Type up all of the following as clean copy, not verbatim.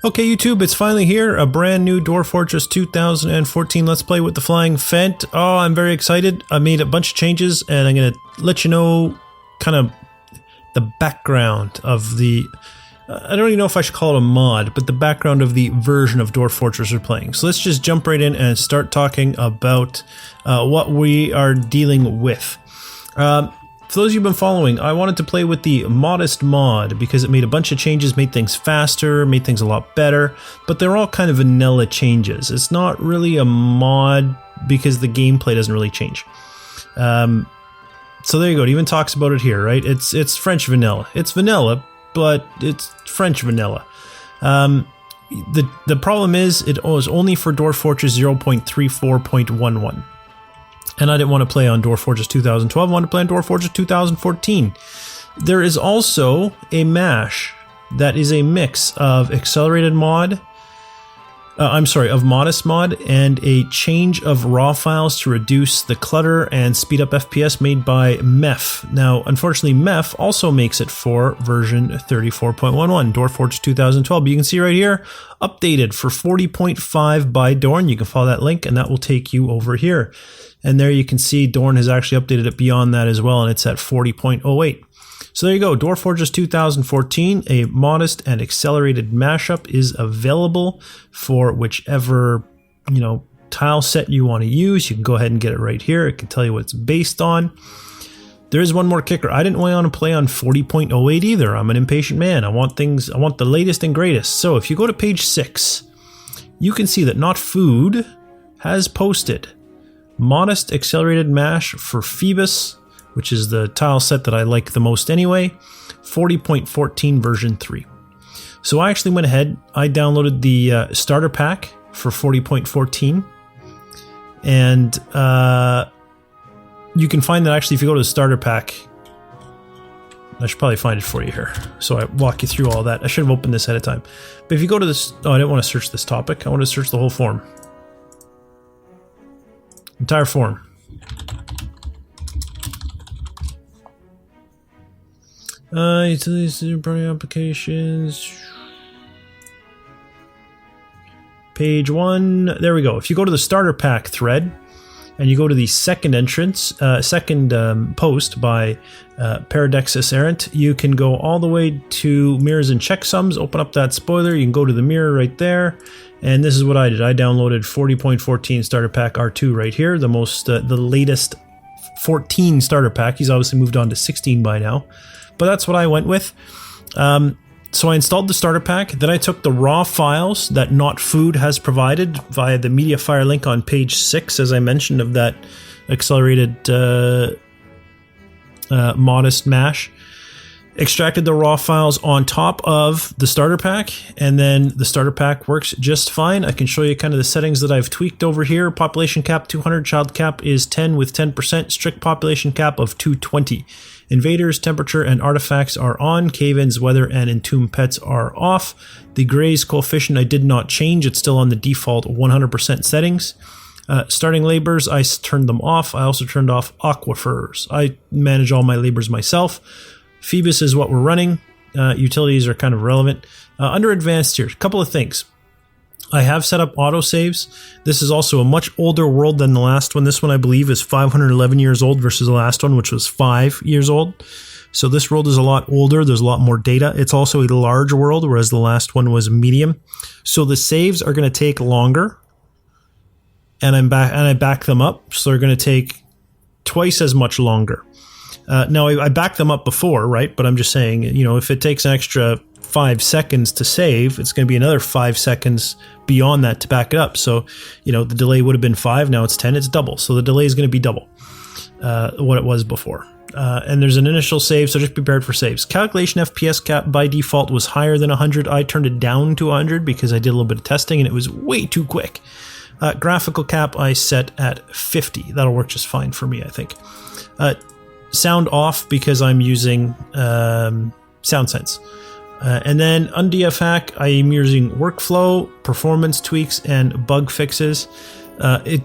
Okay, YouTube, it's finally here. A brand new Dwarf Fortress 2014 Let's Play with the Flying Phent. Oh, I'm very excited. I made a bunch of changes, and I'm going to let you know kind of the background of the... I don't even know if I should call it a mod, but the background of the version of Dwarf Fortress we're playing. So let's just jump right in and start talking about what we are dealing with. For those of you who've been following, I wanted to play with the modest mod because it made a bunch of changes, made things faster, made things a lot better, but they're all kind of vanilla changes. It's not really a mod because the gameplay doesn't really change. So there you go. It even talks about it here, right? It's French vanilla. It's vanilla, but it's French vanilla. The problem is it was only for Dwarf Fortress 0.34.11. And I didn't want to play on Dwarf Fortress 2012, I wanted to play on Dwarf Fortress 2014. There is also a mash that is a mix of accelerated mod, of modest mod, and a change of raw files to reduce the clutter and speed up FPS made by MEF. Now, unfortunately, MEF also makes it for version 34.11, Dwarf Fortress 2012. But you can see right here, updated for 40.5 by Dorn. You can follow that link and that will take you over here. And there you can see Dorn has actually updated it beyond that as well, and it's at 40.08. So there you go, Dwarf Fortress 2014, a modest and accelerated mashup is available for whichever, tile set you want to use. You can go ahead and get it right here. It can tell you what it's based on. There is one more kicker. I didn't want to play on 40.08 either. I'm an impatient man. I want the latest and greatest. So if you go to page 6, you can see that notfood has posted modest accelerated mash for Phoebus, which is the tile set that I like the most anyway, 40.14 version 3. So I actually went ahead, I downloaded the starter pack for 40.14, and you can find that actually if you go to the starter pack. I should probably find it for you here, so I walk you through all that. I should have opened this ahead of time. But if you go to this, I didn't want to search this topic, I want to search the whole form. Entire form. Utilities, burning applications. Page 1. There we go. If you go to the starter pack thread and you go to the second entrance, post by Paradexis Errant, you can go all the way to mirrors and checksums. Open up that spoiler. You can go to the mirror right there. And this is what I did. I downloaded 40.14 starter pack R2 right here, the latest 14 starter pack. He's obviously moved on to 16 by now, but that's what I went with. So I installed the starter pack. Then I took the raw files that notfood has provided via the MediaFire link on page 6, as I mentioned, of that accelerated modest mash. Extracted the raw files on top of the starter pack, and then the starter pack works just fine. I can show you kind of the settings that I've tweaked over here. Population cap 200, child cap is 10 with 10%, strict population cap of 220. Invaders, temperature, and artifacts are on. Cave-ins, weather, and entombed pets are off. The graze coefficient I did not change. It's still on the default 100% settings. Starting labors, I turned them off. I also turned off aquifers. I manage all my labors myself. Phoebus is what we're running. Utilities are kind of relevant. Under advanced here, a couple of things. I have set up autosaves. This is also a much older world than the last one. This one, I believe, is 511 years old versus the last one, which was 5 years old. So this world is a lot older. There's a lot more data. It's also a large world, whereas the last one was medium. So the saves are going to take longer. And I back them up, so they're going to take twice as much longer. Now, I backed them up before, right? But I'm just saying, if it takes an extra 5 seconds to save, it's going to be another 5 seconds beyond that to back it up. So, the delay would have been 5, now it's 10, it's double. So the delay is going to be double what it was before. And there's an initial save, so just be prepared for saves. Calculation FPS cap by default was higher than 100. I turned it down to 100 because I did a little bit of testing and it was way too quick. Graphical cap I set at 50. That'll work just fine for me, I think. Sound off because I'm using SoundSense. And then on DF hack, I am using workflow, performance tweaks, and bug fixes.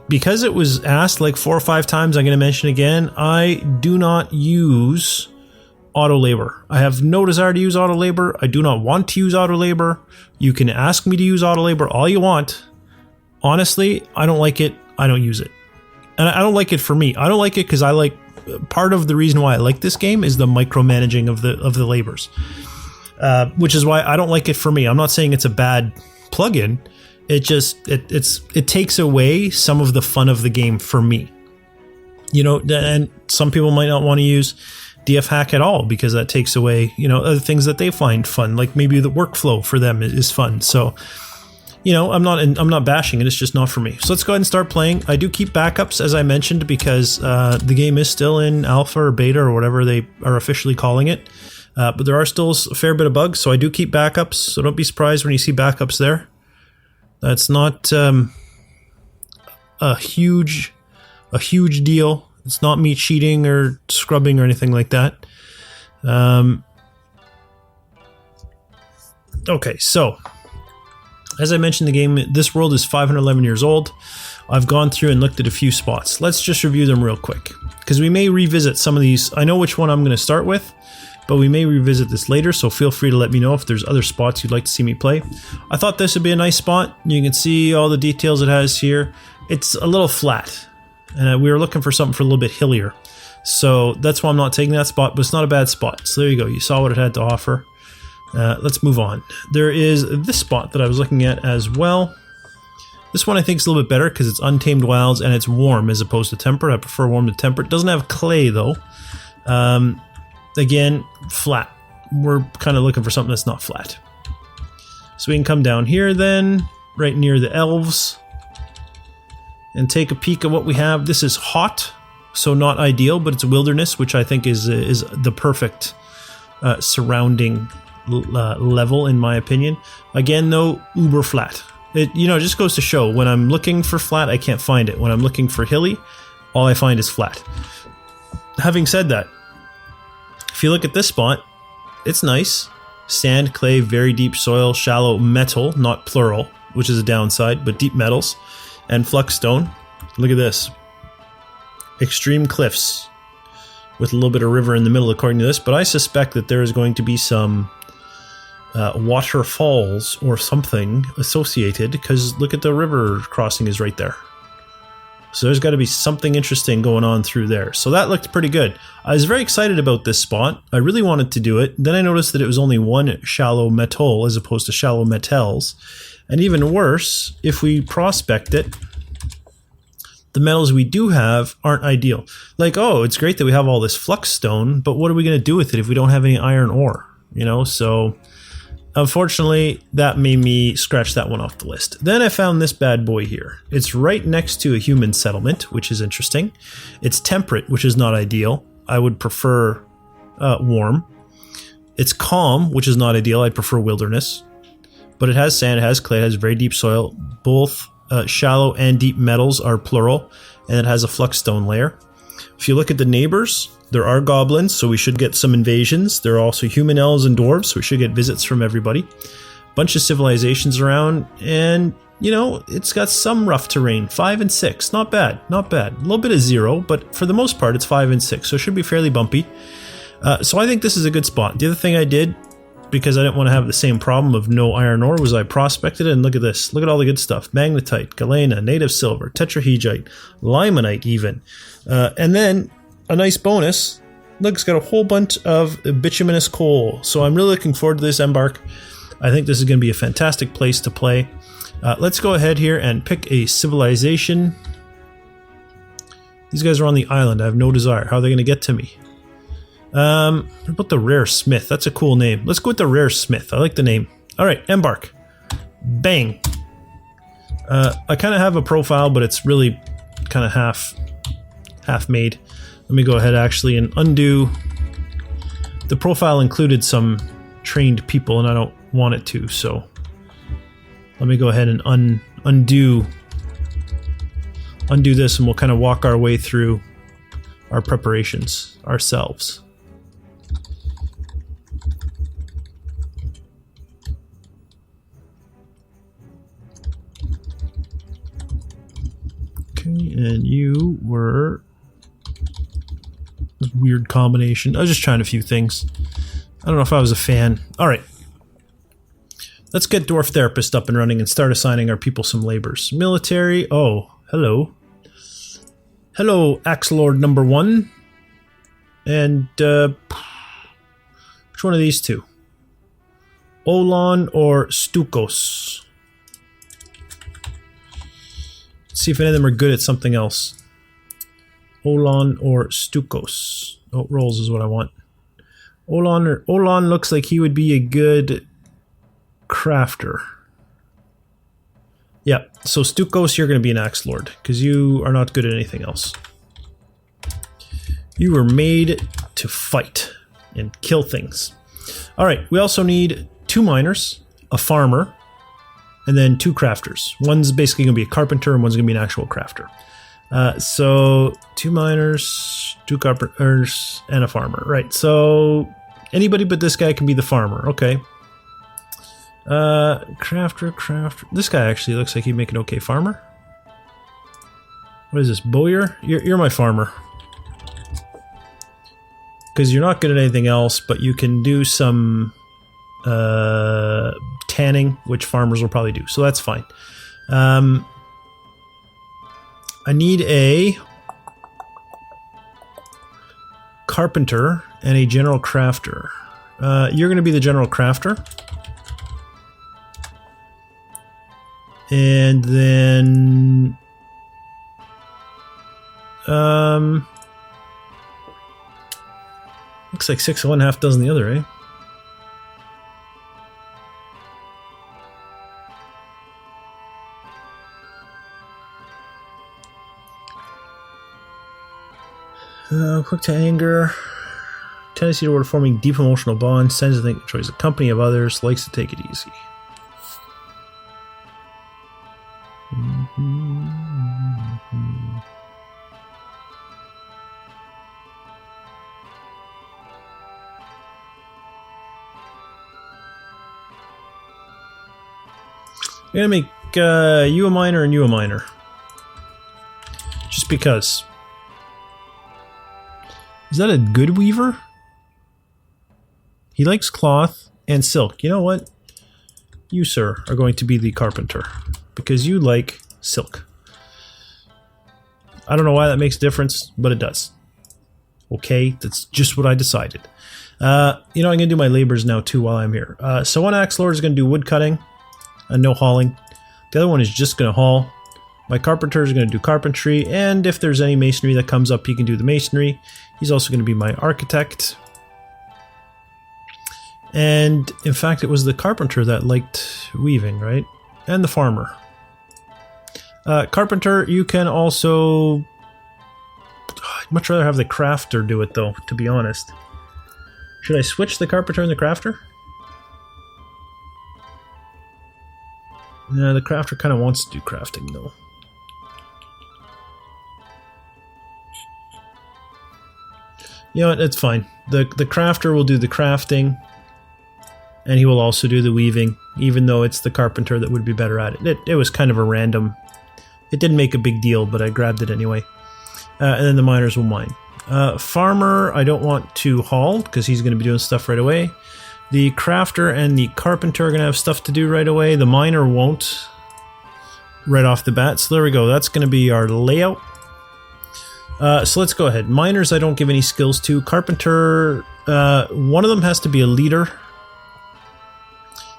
Because it was asked like 4 or 5 times, I'm going to mention again, I do not use auto labor. I have no desire to use auto labor. I do not want to use auto labor. You can ask me to use auto labor all you want. Honestly, I don't like it. I don't use it. And I don't like it for me. I don't like it because I like, part of the reason why I like this game is the micromanaging of the labors. Which is why I don't like it for me. I'm not saying it's a bad plugin. It just, it takes away some of the fun of the game for me. You know, and some people might not want to use DF hack at all because that takes away, you know, other things that they find fun, like maybe the workflow for them is fun. So, you know, I'm not bashing it. It's just not for me. So let's go ahead and start playing. I do keep backups, as I mentioned, because the game is still in alpha or beta or whatever they are officially calling it. But there are still a fair bit of bugs, so I do keep backups. So don't be surprised when you see backups there. That's not a huge deal. It's not me cheating or scrubbing or anything like that. Okay, so as I mentioned, this world is 511 years old. I've gone through and looked at a few spots. Let's just review them real quick, because we may revisit some of these. I know which one I'm going to start with, but we may revisit this later, so feel free to let me know if there's other spots you'd like to see me play. I thought this would be a nice spot. You can see all the details it has here. It's a little flat, and we were looking for something for a little bit hillier. So that's why I'm not taking that spot, but it's not a bad spot. So there you go. You saw what it had to offer. Let's move on. There is this spot that I was looking at as well. This one I think is a little bit better because it's untamed wilds and it's warm as opposed to temperate. I prefer warm to temperate. It doesn't have clay though. Again, flat. We're kind of looking for something that's not flat. So we can come down here then, right near the elves, and take a peek at what we have. This is hot, so not ideal, but it's wilderness, which I think is the perfect surrounding level in my opinion. Again though, uber flat. It, you know, just goes to show, when I'm looking for flat, I can't find it. When I'm looking for hilly, all I find is flat. Having said that, if you look at this spot, it's nice. Sand, clay, very deep soil, shallow metal, not plural, which is a downside, but deep metals, and flux stone. Look at this. Extreme cliffs with a little bit of river in the middle according to this, but I suspect that there is going to be some waterfalls or something associated, because look at the river crossing is right there. So there's got to be something interesting going on through there. So that looked pretty good. I was very excited about this spot. I really wanted to do it. Then I noticed that it was only one shallow metal as opposed to shallow metals. And even worse, if we prospect it, the metals we do have aren't ideal. Like, oh, it's great that we have all this flux stone, but what are we going to do with it if we don't have any iron ore? You know, so unfortunately, that made me scratch that one off the list. Then I found this bad boy here. It's right next to a human settlement, which is interesting. It's temperate, which is not ideal. I would prefer warm. It's calm, which is not ideal. I'd prefer wilderness. But it has sand, it has clay, it has very deep soil. Both shallow and deep metals are plural, and it has a flux stone layer. If you look at the neighbors, there are goblins, so we should get some invasions. There are also human elves and dwarves, so we should get visits from everybody. Bunch of civilizations around, and, you know, it's got some rough terrain. 5 and 6, not bad, not bad. A little bit of 0, but for the most part, it's 5 and 6, so it should be fairly bumpy. So I think this is a good spot. The other thing I did, because I didn't want to have the same problem of no iron ore, was I prospected it, and look at this. Look at all the good stuff. Magnetite, galena, native silver, tetrahedrite, limonite even. And then a nice bonus, look, it's got a whole bunch of bituminous coal. So I'm really looking forward to this embark. I think this is going to be a fantastic place to play. Let's go ahead here and pick a civilization. These guys are on the island. I have no desire. How are they going to get to me? What about the Rare Smith? That's a cool name. Let's go with the Rare Smith. I like the name. All right, embark. Bang. I kind of have a profile, but it's really kind of half made. Let me go ahead actually and undo. The profile included some trained people and I don't want it to, so let me go ahead and undo this, and we'll kind of walk our way through our preparations ourselves. Okay, and you were... weird combination. I was just trying a few things. I don't know if I was a fan. Alright. Let's get Dwarf Therapist up and running and start assigning our people some labors. Military. Oh, hello. Hello, Axe Lord number 1. And, which one of these two? Olan or Stukos? Let's see if any of them are good at something else. Olan or Stukos. Oh, rolls is what I want. Olan looks like he would be a good crafter. Yeah, so Stukos, you're going to be an Axe Lord, because you are not good at anything else. You were made to fight and kill things. Alright, we also need 2 miners, a farmer, and then 2 crafters. One's basically going to be a carpenter, and one's going to be an actual crafter. So 2 miners, 2 carpenters, and a farmer. Right, so anybody but this guy can be the farmer. Okay. Crafter. This guy actually looks like he'd make an okay farmer. What is this, Bowyer? You're my farmer. Because you're not good at anything else, but you can do some tanning, which farmers will probably do. So that's fine. I need a carpenter and a general crafter. You're going to be the general crafter. And then looks like 6 of one, half dozen the other, eh? Quick to anger, tendency toward forming deep emotional bonds, tends to think enjoys the company of others, likes to take it easy. I'm gonna make you a miner and you a miner. Just because. Is that a good weaver? He likes cloth and silk. You know what? You, sir, are going to be the carpenter. Because you like silk. I don't know why that makes a difference, but it does. Okay, that's just what I decided. You know, I'm going to do my labors now too while I'm here. So one Axe Lord is going to do wood cutting and no hauling. The other one is just going to haul. My carpenter is going to do carpentry, and if there's any masonry that comes up, he can do the masonry. He's also going to be my architect. And in fact, it was the carpenter that liked weaving, right? And the farmer. Carpenter, you can also... I'd much rather have the crafter do it, though, to be honest. Should I switch the carpenter and the crafter? No, the crafter kind of wants to do crafting, though. You know what, that's fine. The crafter will do the crafting, and he will also do the weaving, even though it's the carpenter that would be better at it. It was kind of a random... It didn't make a big deal, but I grabbed it anyway. And then the miners will mine. Farmer, I don't want to haul, because he's going to be doing stuff right away. The crafter and the carpenter are going to have stuff to do right away. The miner won't right off the bat. So there we go. That's going to be our layout. So let's go ahead. Miners I don't give any skills to. Carpenter, one of them has to be a leader.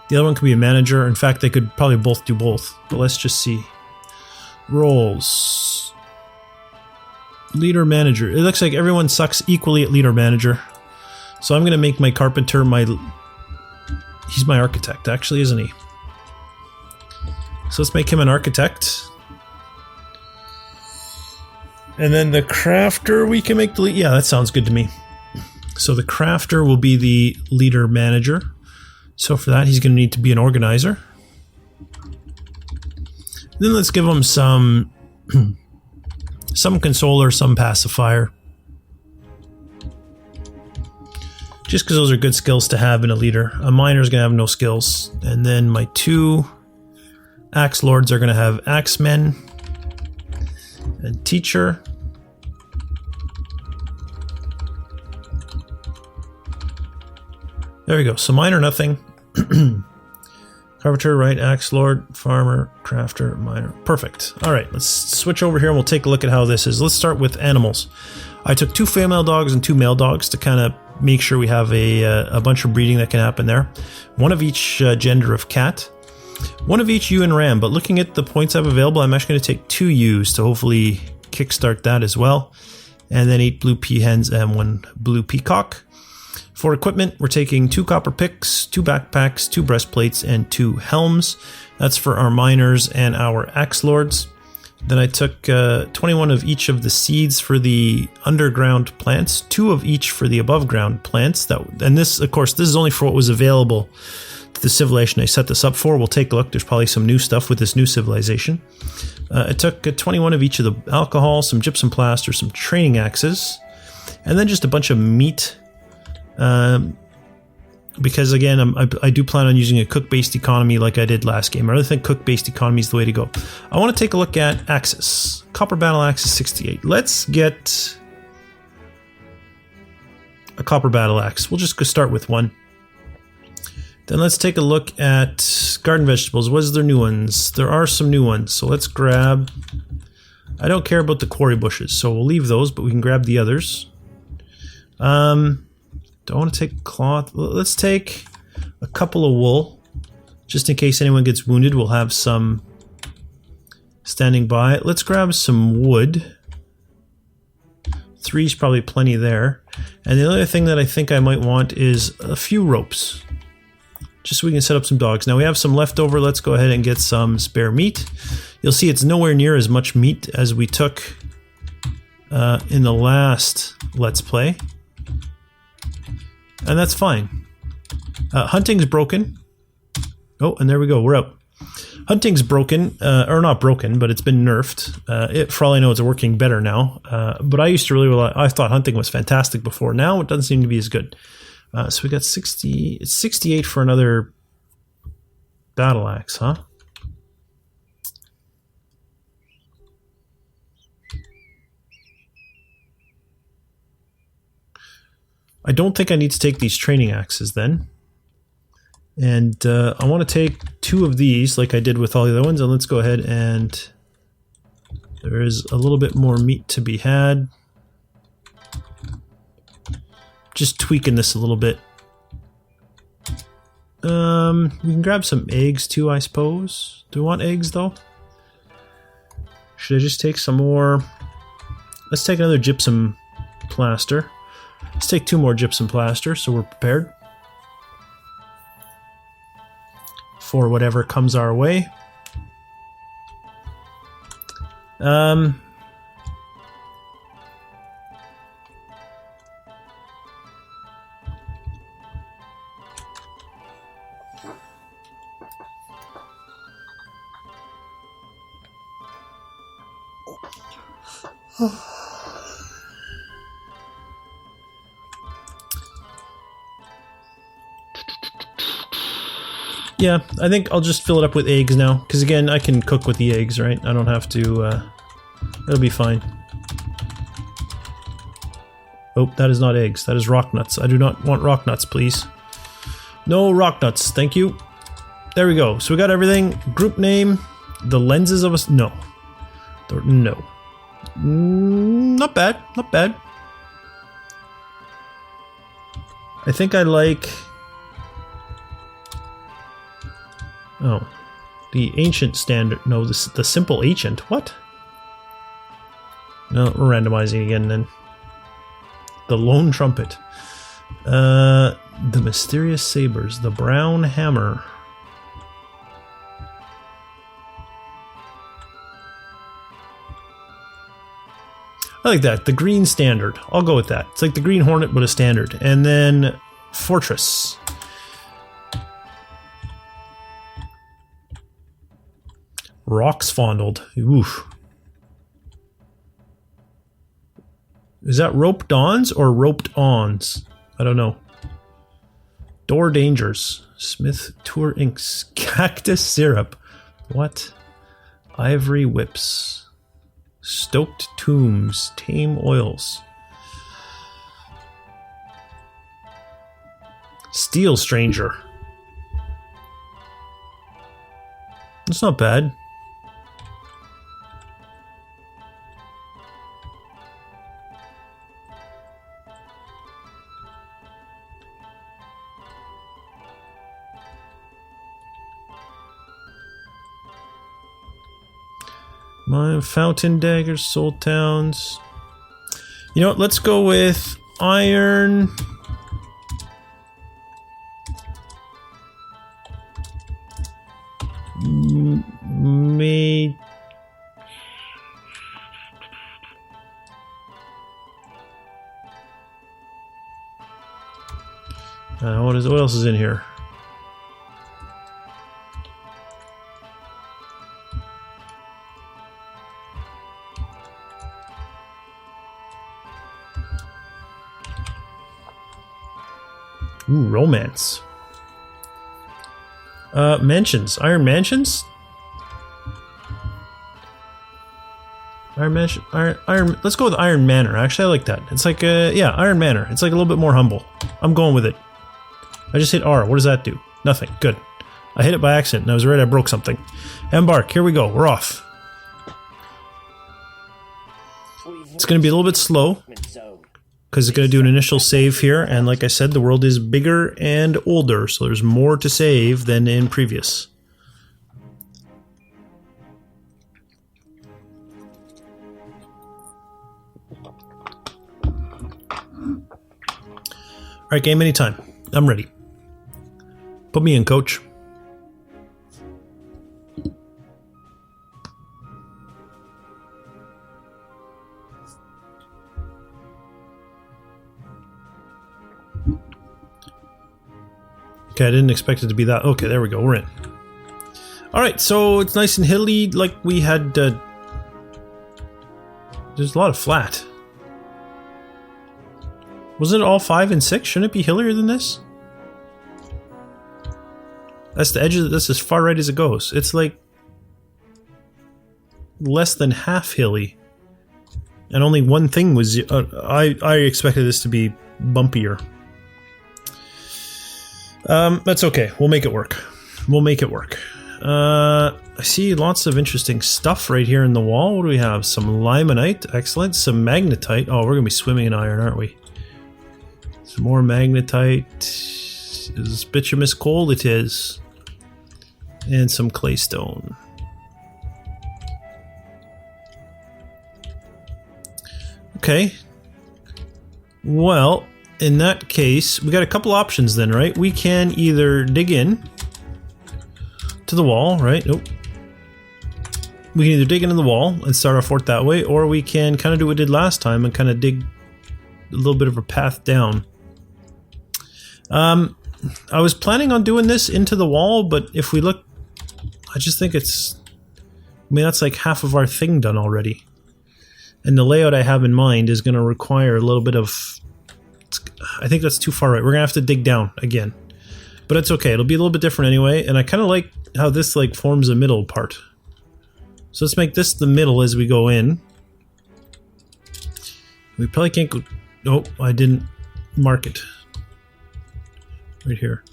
The other one could be a manager. In fact, they could probably both do both. But let's just see. Roles. Leader, manager. It looks like everyone sucks equally at leader, manager. So I'm going to make my carpenter my... He's my architect, actually, isn't he? So let's make him an architect. And then the crafter, we can make the... Yeah, that sounds good to me. So the crafter will be the leader manager. So for that, he's going to need to be an organizer. Then let's give him some... some consoler, some pacifier. Just because those are good skills to have in a leader. A miner's going to have no skills. And then my 2 axe lords are going to have axemen and teacher. There we go. So mine are nothing. Carpenter, right, axe lord, farmer, crafter, miner. Perfect. All right, let's switch over here and we'll take a look at how this is. Let's start with animals. I took 2 female dogs and 2 male dogs to kind of make sure we have a bunch of breeding that can happen there. 1 of each gender of cat. 1 of each ewe and ram, but looking at the points I have available, I'm actually going to take 2 ewes to hopefully kickstart that as well. And then 8 blue peahens and 1 blue peacock. For equipment, we're taking 2 copper picks, 2 backpacks, 2 breastplates, and 2 helms. That's for our miners and our axe lords. Then I took 21 of each of the seeds for the underground plants, 2 of each for the above ground plants. And this, of course, this is only for what was available to the civilization I set this up for. We'll take a look. There's probably some new stuff with this new civilization. I took 21 of each of the alcohol, some gypsum plaster, some training axes, and then just a bunch of meat. Because again, I do plan on using a cook-based economy like I did last game. I really think cook-based economy is the way to go. I want to take a look at axes. Copper battle axe is 68. Let's get a copper battle axe. We'll just go start with 1. Then let's take a look at garden vegetables. What is their new ones? There are some new ones. So let's grab... I don't care about the quarry bushes, so we'll leave those, but we can grab the others. Don't want to take cloth. Let's take a couple of wool. Just in case anyone gets wounded, we'll have some standing by. Let's grab some wood. 3 is probably plenty there. And the other thing that I think I might want is a few ropes. Just so we can set up some dogs. Now we have some leftover. Let's go ahead and get some spare meat. You'll see it's nowhere near as much meat as we took in the last Let's Play. And that's fine. Hunting's broken. Oh, and there we go. We're up. Hunting's broken, or not broken, but it's been nerfed. For all I know, it's working better now. But I used to I thought hunting was fantastic before. Now it doesn't seem to be as good. So we got 60. It's 68 for another battle axe, huh? I don't think I need to take these training axes then. And I want to take 2 of these like I did with all the other ones. And let's go ahead and... There is a little bit more meat to be had. Just tweaking this a little bit. We can grab some eggs too, I suppose. Do we want eggs though? Should I just take some more? Let's take another gypsum plaster. Let's take 2 more gypsum plaster so we're prepared for whatever comes our way. Yeah, I think I'll just fill it up with eggs now, because again, I can cook with the eggs, right? I don't have to, it'll be fine. Oh, that is not eggs, that is rock nuts. I do not want rock nuts, please. No rock nuts, thank you. There we go, so we got everything. Group name, the lenses of us, no. No. Not bad, not bad. I think I like... Oh, the ancient standard. No, the simple ancient. What? No, we're randomizing again then. The lone trumpet. The mysterious sabers. The brown hammer. I like that. The green standard. I'll go with that. It's like the green hornet, but a standard. And then fortress. Rocks fondled. Oof. Is that rope dawns or roped ons? I don't know. Door dangers. Smith Tour inks. Cactus syrup. What? Ivory whips. Stoked tombs. Tame oils. Steel Stranger. That's not bad. My Fountain Daggers, Soul Towns. You know what? Let's go with Iron. Me. What else is in here? Ooh, romance. Mansions. Iron Mansions? Iron Mansion. Iron. Let's go with IronManor. Actually, I like that. It's like yeah, IronManor. It's like a little bit more humble. I'm going with it. I just hit R. What does that do? Nothing. Good. I hit it by accident and I was worried I broke something. Embark. Here we go. We're off. It's going to be a little bit slow because it's going to do an initial save here, and like I said, the world is bigger and older, so there's more to save than in previous. Alright, game anytime. I'm ready. Put me in, coach. Okay, I didn't expect it to be that. Okay, there we go. We're in. Alright, so it's nice and hilly like we had... there's a lot of flat. Wasn't it all 5 and 6? Shouldn't it be hillier than this? That's the edge of this, as far right as it goes. It's like... less than half hilly. And only one thing was... I expected this to be bumpier. That's okay. We'll make it work. We'll make it work. I see lots of interesting stuff right here in the wall. What do we have? Some limonite. Excellent. Some magnetite. Oh, we're going to be swimming in iron, aren't we? Some more magnetite. Is this bituminous coal? It is. And some claystone. Okay. Well... in that case, we got a couple options then, right? We can either dig in to the wall, right? Nope. We can either dig into the wall and start our fort that way, or we can kind of do what we did last time and kind of dig a little bit of a path down. I was planning on doing this into the wall, but if we look, I just think it's, I mean, that's like half of our thing done already. And the layout I have in mind is going to require a little bit of, I think that's too far right. We're going to have to dig down again. But it's okay. It'll be a little bit different anyway. And I kind of like how this like forms a middle part. So let's make this the middle as we go in. We probably can't go... Oh, I didn't mark it. Right here.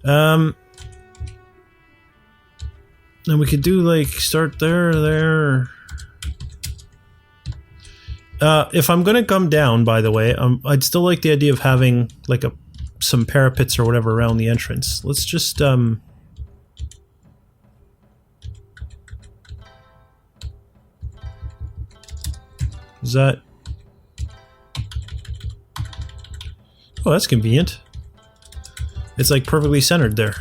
And we could do like start there. If I'm gonna come down, by the way, I'd still like the idea of having like some parapets or whatever around the entrance. Let's just is that? Oh, that's convenient. It's like perfectly centered there.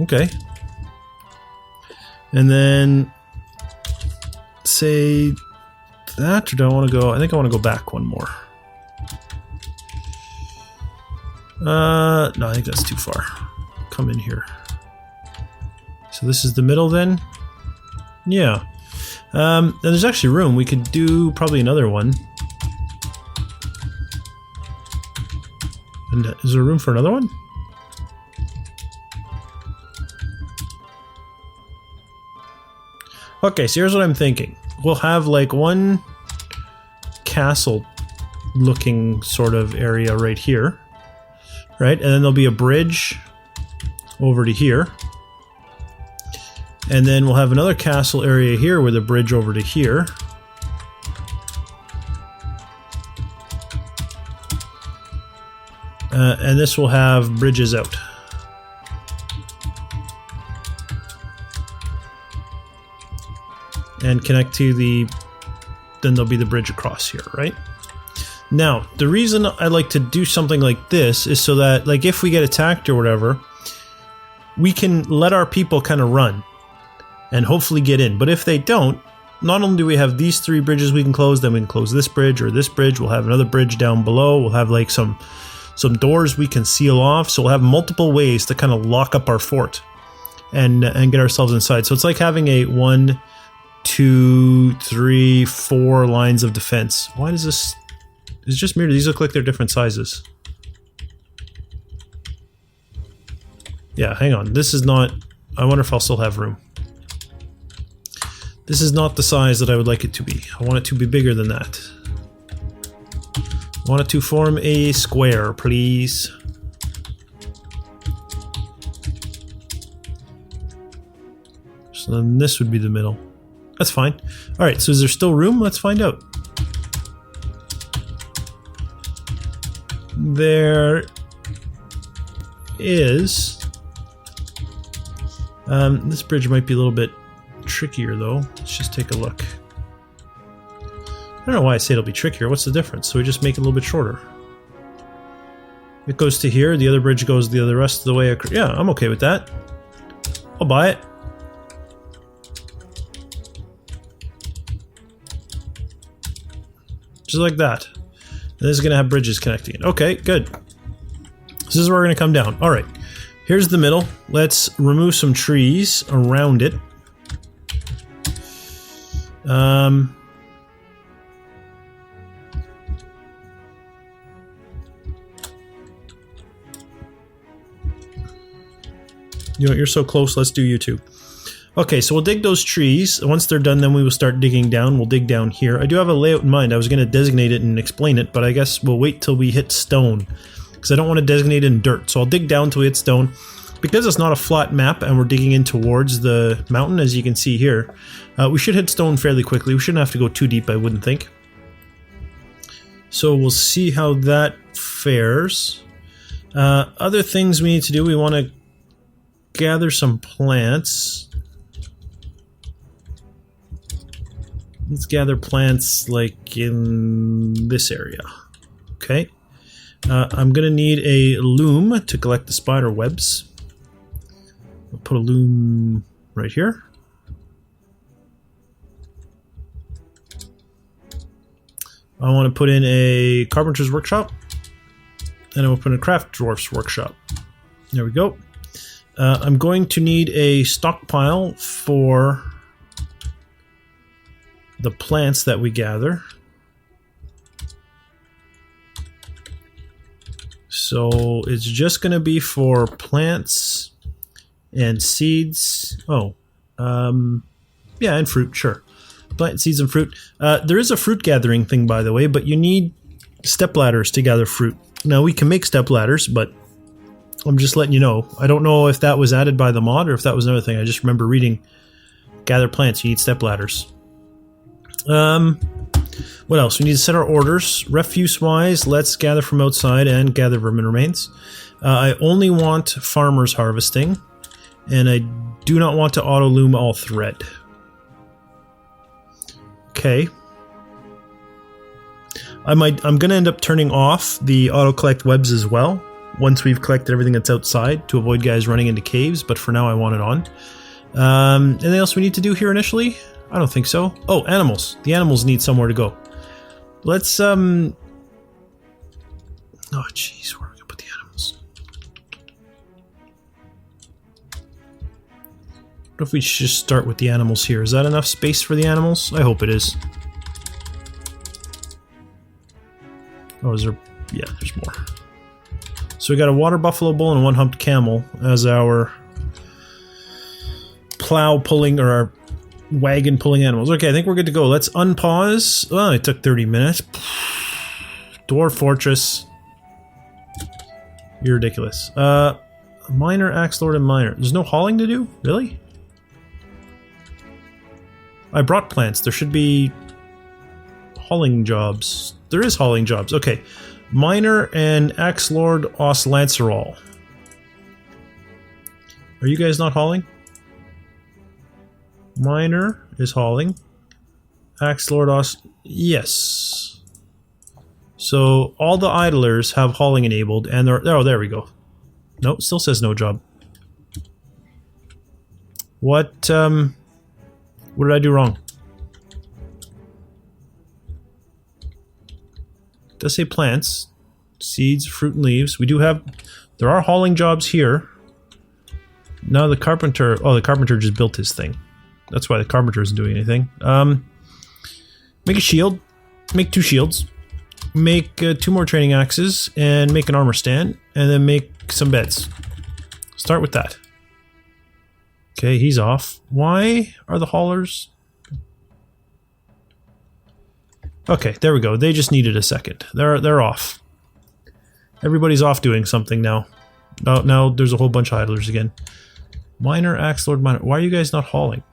Okay. And then say that, or do I want to go? I think I want to go back one more. No, I think that's too far. Come in here. So this is the middle then? Yeah. And there's actually room. We could do probably another one. And is there room for another one? Okay, so here's what I'm thinking. We'll have like one castle looking sort of area right here. Right, and then there'll be a bridge over to here. And then we'll have another castle area here with a bridge over to here. And this will have bridges out. And connect to the... then there'll be the bridge across here, right? Now, the reason I like to do something like this is so that, like, if we get attacked or whatever, we can let our people kind of run and hopefully get in. But if they don't, not only do we have these 3 bridges we can close, then we can close this bridge or this bridge. We'll have another bridge down below. We'll have like some doors we can seal off. So we'll have multiple ways to kind of lock up our fort and get ourselves inside. So it's like having a 1, 2, 3, 4 lines of defense. Why does this... It's just mirrored. These look like they're different sizes. Yeah, hang on. This is not... I wonder if I'll still have room. This is not the size that I would like it to be. I want it to be bigger than that. I want it to form a square, please. So then this would be the middle. That's fine. Alright, so is there still room? Let's find out. There is. This bridge might be a little bit trickier though. Let's just take a look. I don't know why I say it'll be trickier. What's the difference? So we just make it a little bit shorter. It goes to here. The other bridge goes the rest of the way across. Yeah, I'm okay with that. I'll buy it. Just like that. And this is going to have bridges connecting it. Okay, good. This is where we're going to come down. All right. Here's the middle. Let's remove some trees around it. You know, you're so close. Let's do you two. Okay, so we'll dig those trees. Once they're done, then we will start digging down. We'll dig down here. I do have a layout in mind. I was going to designate it and explain it, but I guess we'll wait till we hit stone, because I don't want to designate it in dirt. So I'll dig down till we hit stone. Because it's not a flat map and we're digging in towards the mountain, as you can see here, we should hit stone fairly quickly. We shouldn't have to go too deep, I wouldn't think. So we'll see how that fares. Other things we need to do, we want to gather some plants. Let's gather plants like in this area. Okay. I'm going to need a loom to collect the spider webs. I'll put a loom right here. I want to put in a carpenter's workshop. And I will put in a craft dwarf's workshop. There we go. I'm going to need a stockpile for the plants that we gather. So it's just going to be for plants and seeds. Oh, yeah, and fruit, sure. Plant seeds and fruit. There is a fruit gathering thing, by the way, but you need step ladders to gather fruit. Now, we can make step ladders, but I'm just letting you know. I don't know if that was added by the mod or if that was another thing. I just remember reading, gather plants, you need step ladders. What else? We need to set our orders. Refuse-wise, let's gather from outside and gather vermin remains. I only want farmers harvesting, and I do not want to auto-loom all thread. Okay. I'm going to end up turning off the auto-collect webs as well, once we've collected everything that's outside, to avoid guys running into caves, but for now I want it on. Anything else we need to do here initially? I don't think so. Oh, animals. The animals need somewhere to go. Let's, oh, jeez, where are we going to put the animals? What if we just start with the animals here? Is that enough space for the animals? I hope it is. Oh, is there... Yeah, there's more. So we got a water buffalo bull and a one-humped camel as our plow pulling, or our wagon pulling animals. Okay, I think we're good to go. Let's unpause. Oh, it took 30 minutes. Dwarf Fortress. You're ridiculous. Miner, Axe Lord, and Miner. There's no hauling to do? Really? I brought plants. There should be hauling jobs. There is hauling jobs. Okay. Miner and Axe Lord Os Lancerol. Are you guys not hauling? Miner is hauling. Axe Lord Os... Yes. So all the idlers have hauling enabled, and they're... Oh, there we go. Nope, still says no job. What did I do wrong? It does say plants, seeds, fruit, and leaves. We do have... There are hauling jobs here. Now the carpenter... Oh, the carpenter just built his thing. That's why the carpenter isn't doing anything. Make a shield. Make 2 shields. Make 2 more training axes. And make an armor stand. And then make some beds. Start with that. Okay, he's off. Why are the haulers... Okay, there we go. They just needed a second. They're off. Everybody's off doing something now. Oh, now there's a whole bunch of idlers again. Miner, Axe Lord, Miner. Why are you guys not hauling?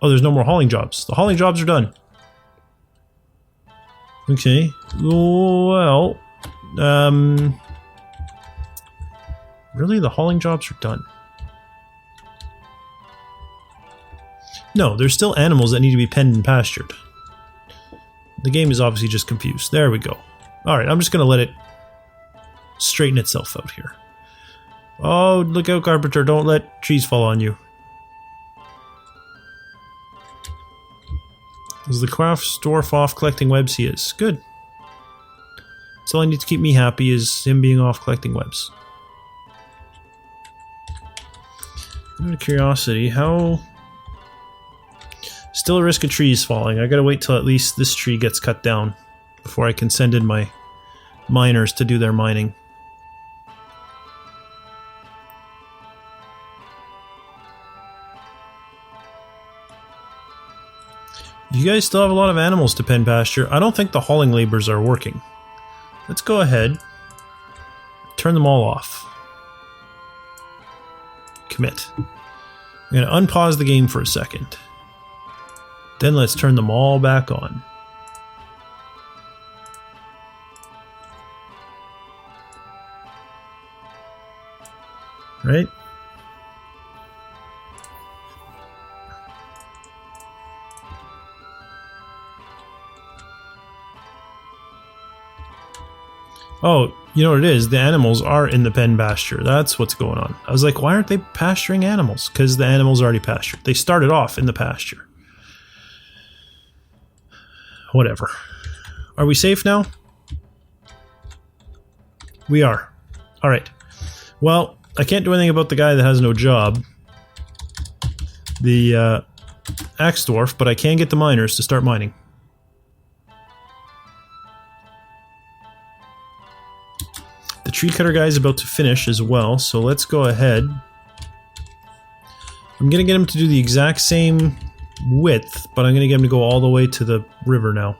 Oh, there's no more hauling jobs. The hauling jobs are done. Okay. Well, really, the hauling jobs are done. No, there's still animals that need to be penned and pastured. The game is obviously just confused. There we go. Alright, I'm just going to let it straighten itself out here. Oh, look out, Carpenter. Don't let trees fall on you. Is the craft dwarf off collecting webs? He is. Good. That's all I need to keep me happy is him being off collecting webs. Out of curiosity, how... Still a risk of trees falling. I gotta wait till at least this tree gets cut down before I can send in my miners to do their mining. You guys still have a lot of animals to pen pasture. I don't think the hauling labors are working. Let's go ahead. Turn them all off. Commit. I'm going to unpause the game for a second. Then let's turn them all back on. Right? Oh, you know what it is? The animals are in the pen pasture. That's what's going on. I was like, why aren't they pasturing animals? Because the animals are already pastured. They started off in the pasture. Whatever. Are we safe now? We are. Alright. Well, I can't do anything about the guy that has no job. The axe dwarf, but I can get the miners to start mining. The tree cutter guy is about to finish as well, so let's go ahead. I'm going to get him to do the exact same width, but I'm going to get him to go all the way to the river now.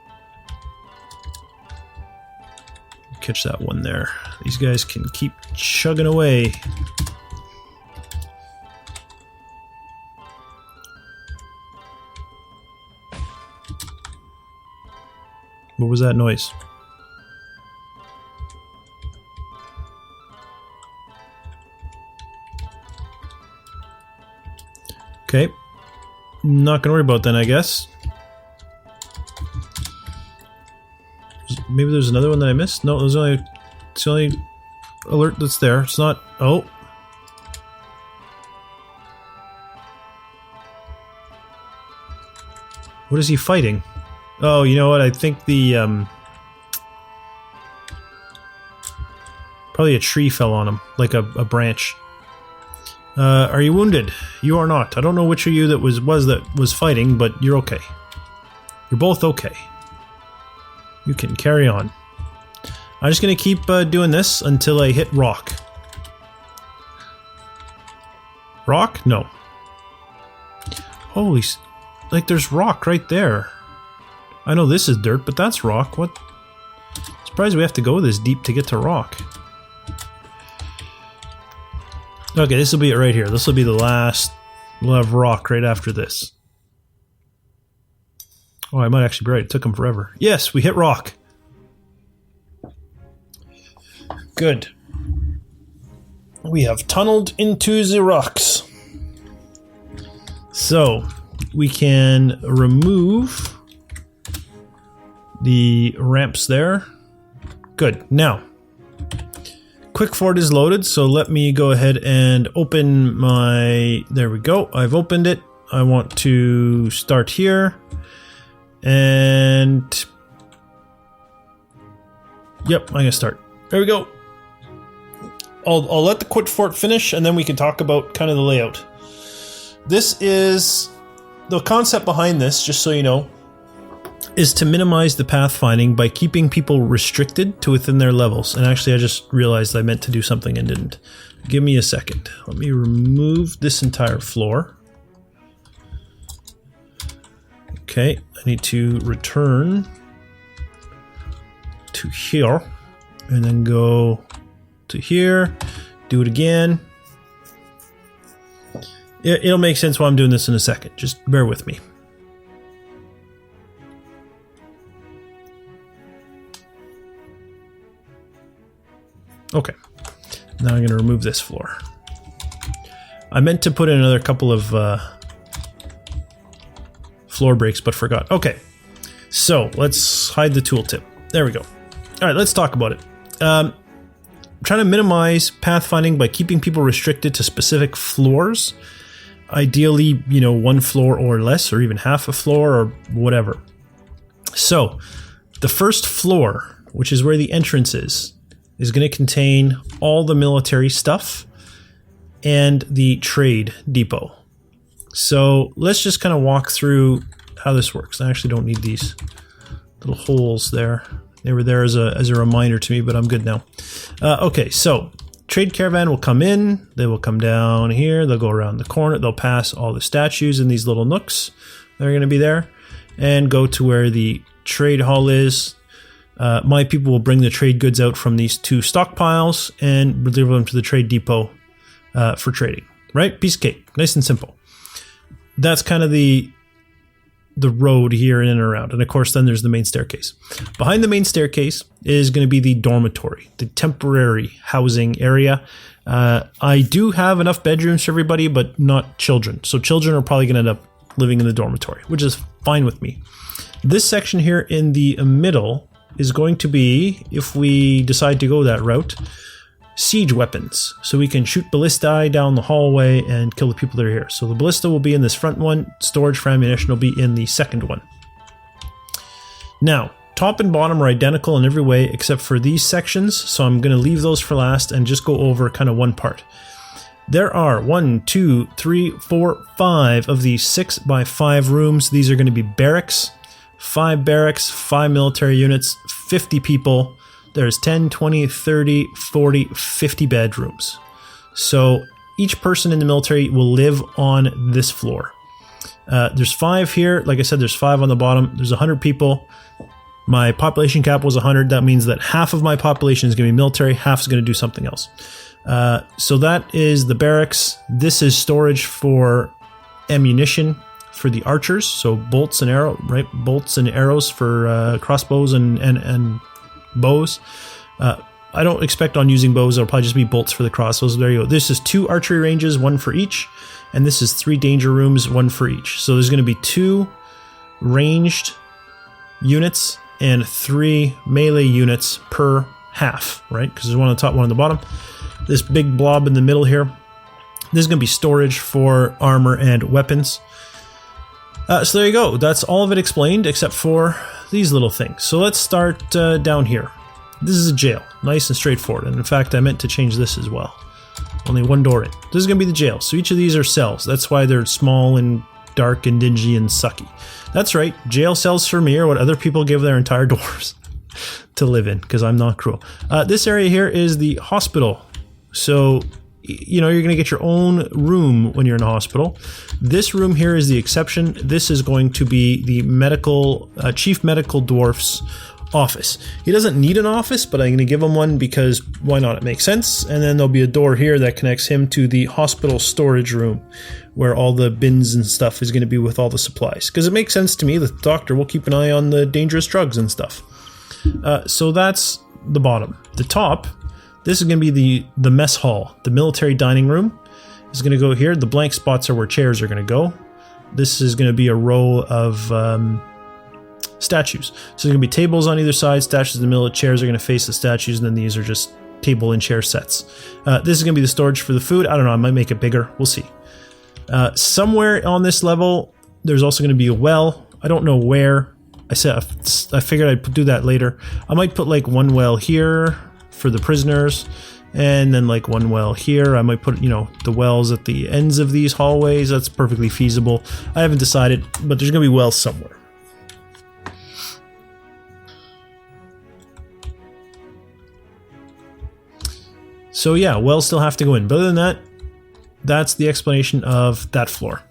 Catch that one there. These guys can keep chugging away. What was that noise? Okay. Not gonna worry about that, I guess. Maybe there's another one that I missed? No, it's the only alert that's there. It's not... Oh. What is he fighting? Oh, you know what? I think the... Probably a tree fell on him. Like a branch. Are you wounded? You are not. I don't know which of you that was fighting, but you're okay. You're both okay. You can carry on. I'm just gonna keep doing this until I hit rock. Rock? No. Holy... Like, there's rock right there. I know this is dirt, but that's rock. What? Surprised we have to go this deep to get to rock. Okay, this will be it right here. This will be the last. We'll have rock right after this. Oh, I might actually be right. It took them forever. Yes, we hit rock. Good. We have tunneled into the rocks. So, we can remove the ramps there. Good. Now, Quick Fort is loaded, so let me go ahead and open my... There we go. I've opened it. I want to start here. And... Yep, I'm going to start. There we go. I'll let the Quick Fort finish, and then we can talk about kind of the layout. This is... The concept behind this, just so you know, is to minimize the pathfinding by keeping people restricted to within their levels. And actually, I just realized I meant to do something and didn't. Give me a second. Let me remove this entire floor. Okay, I need to return to here and then go to here, do it again. It'll make sense why I'm doing this in a second. Just bear with me. Okay, now I'm going to remove this floor. I meant to put in another couple of floor breaks, but forgot. Okay, so let's hide the tooltip. There we go. All right, let's talk about it. Trying to minimize pathfinding by keeping people restricted to specific floors. Ideally, you know, one floor or less, or even half a floor or whatever. So, the first floor, which is where the entrance is going to contain all the military stuff and the trade depot. So let's just kind of walk through how this works. I actually don't need these little holes there. They were there as a reminder to me, but I'm good now. Okay, so trade caravan will come in. They will come down here. They'll go around the corner. They'll pass all the statues in these little nooks that are going to be there and go to where the trade hall is. My people will bring the trade goods out from these two stockpiles and deliver them to the trade depot for trading. Right? Piece of cake. Nice and simple. That's kind of the road here in and around. And of course, then there's the main staircase. Behind the main staircase is going to be the dormitory, the temporary housing area. I do have enough bedrooms for everybody, but not children. So children are probably going to end up living in the dormitory, which is fine with me. This section here in the middle is going to be, if we decide to go that route, siege weapons. So we can shoot ballistae down the hallway and kill the people that are here. So the ballista will be in this front one, storage for ammunition will be in the second one. Now, top and bottom are identical in every way except for these sections, so I'm going to leave those for last and just go over kind of one part. There are 1, 2, 3, 4, 5 of these 6x5 rooms. These are going to be barracks. 5 barracks, 5 military units, 50 people. There's 10, 20, 30, 40, 50 bedrooms. So each person in the military will live on this floor. There's 5 here. Like I said, there's 5 on the bottom. There's 100 people. My population cap was 100. That means that half of my population is going to be military, half is going to do something else. So that is the barracks. This is storage for ammunition for the archers, so bolts and arrow, right? Bolts and arrows for crossbows and bows. I don't expect on using bows. It'll probably just be bolts for the crossbows. There you go. This is 2 archery ranges, 1 for each, and this is 3 danger rooms, 1 for each. So there's going to be 2 ranged units and 3 melee units per half, right? Because there's one on the top, one on the bottom. This big blob in the middle here. This is going to be storage for armor and weapons. So there you go. That's all of it explained except for these little things. So let's start down here. This is a jail. Nice and straightforward. And in fact, I meant to change this as well. Only 1 door in. This is going to be the jail. So each of these are cells. That's why they're small and dark and dingy and sucky. That's right. Jail cells for me are what other people give their entire doors to live in, because I'm not cruel. This area here is the hospital. So, you know, you're going to get your own room when you're in a hospital. This room here is the exception. This is going to be the medical, chief medical dwarf's office. He doesn't need an office, but I'm going to give him one because why not? It makes sense. And then there'll be a door here that connects him to the hospital storage room where all the bins and stuff is going to be with all the supplies. Because it makes sense to me that the doctor will keep an eye on the dangerous drugs and stuff. So that's the bottom. The top, this is going to be the mess hall. The military dining room is going to go here. The blank spots are where chairs are going to go. This is going to be a row of statues. So there's going to be tables on either side, statues in the middle, chairs are going to face the statues, and then these are just table and chair sets. This is going to be the storage for the food. I don't know, I might make it bigger. We'll see. Somewhere on this level, there's also going to be a well. I don't know where. I figured I'd do that later. I might put like one well here for the prisoners, and then like one well here. I might put, you know, the wells at the ends of these hallways. That's perfectly feasible. I haven't decided, but there's going to be wells somewhere. So yeah, wells still have to go in. But other than that, that's the explanation of that floor.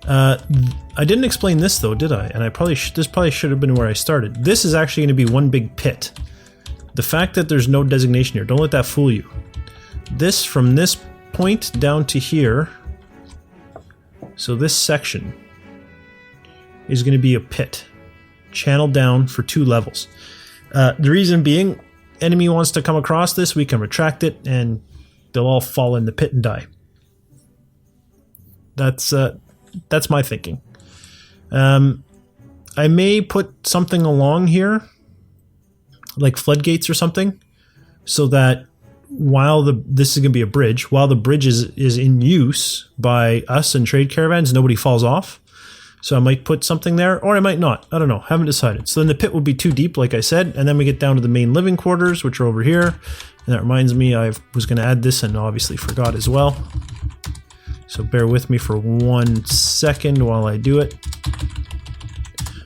I didn't explain this though, did I? And this probably should have been where I started. This is actually going to be one big pit. The fact that there's no designation here, don't let that fool you. This, from this point down to here, so this section is going to be a pit, channeled down for 2 levels. The reason being, enemy wants to come across this, we can retract it, and they'll all fall in the pit and die. That's my thinking. I may put something along here, like floodgates or something, so that while this is going to be a bridge, while the bridge is in use by us and trade caravans, nobody falls off. So I might put something there, or I might not. I don't know. Haven't decided. So then the pit will be too deep, like I said, and then we get down to the main living quarters, which are over here. And that reminds me, I was going to add this and obviously forgot as well. So bear with me for 1 second while I do it.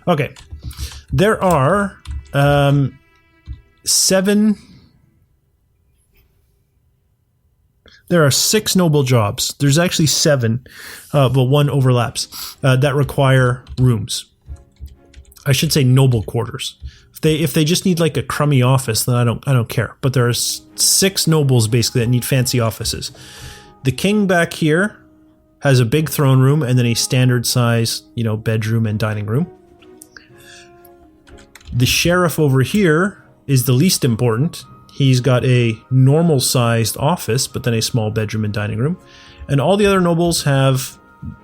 Okay. There are 6 noble jobs. There's actually 7, but 1 overlaps, that require rooms. I should say noble quarters. If they just need like a crummy office, then I don't care. But there are 6 nobles basically that need fancy offices. The king back here has a big throne room and then a standard size, you know, bedroom and dining room. The sheriff over here is the least important. He's got a normal sized office, but then a small bedroom and dining room. And all the other nobles have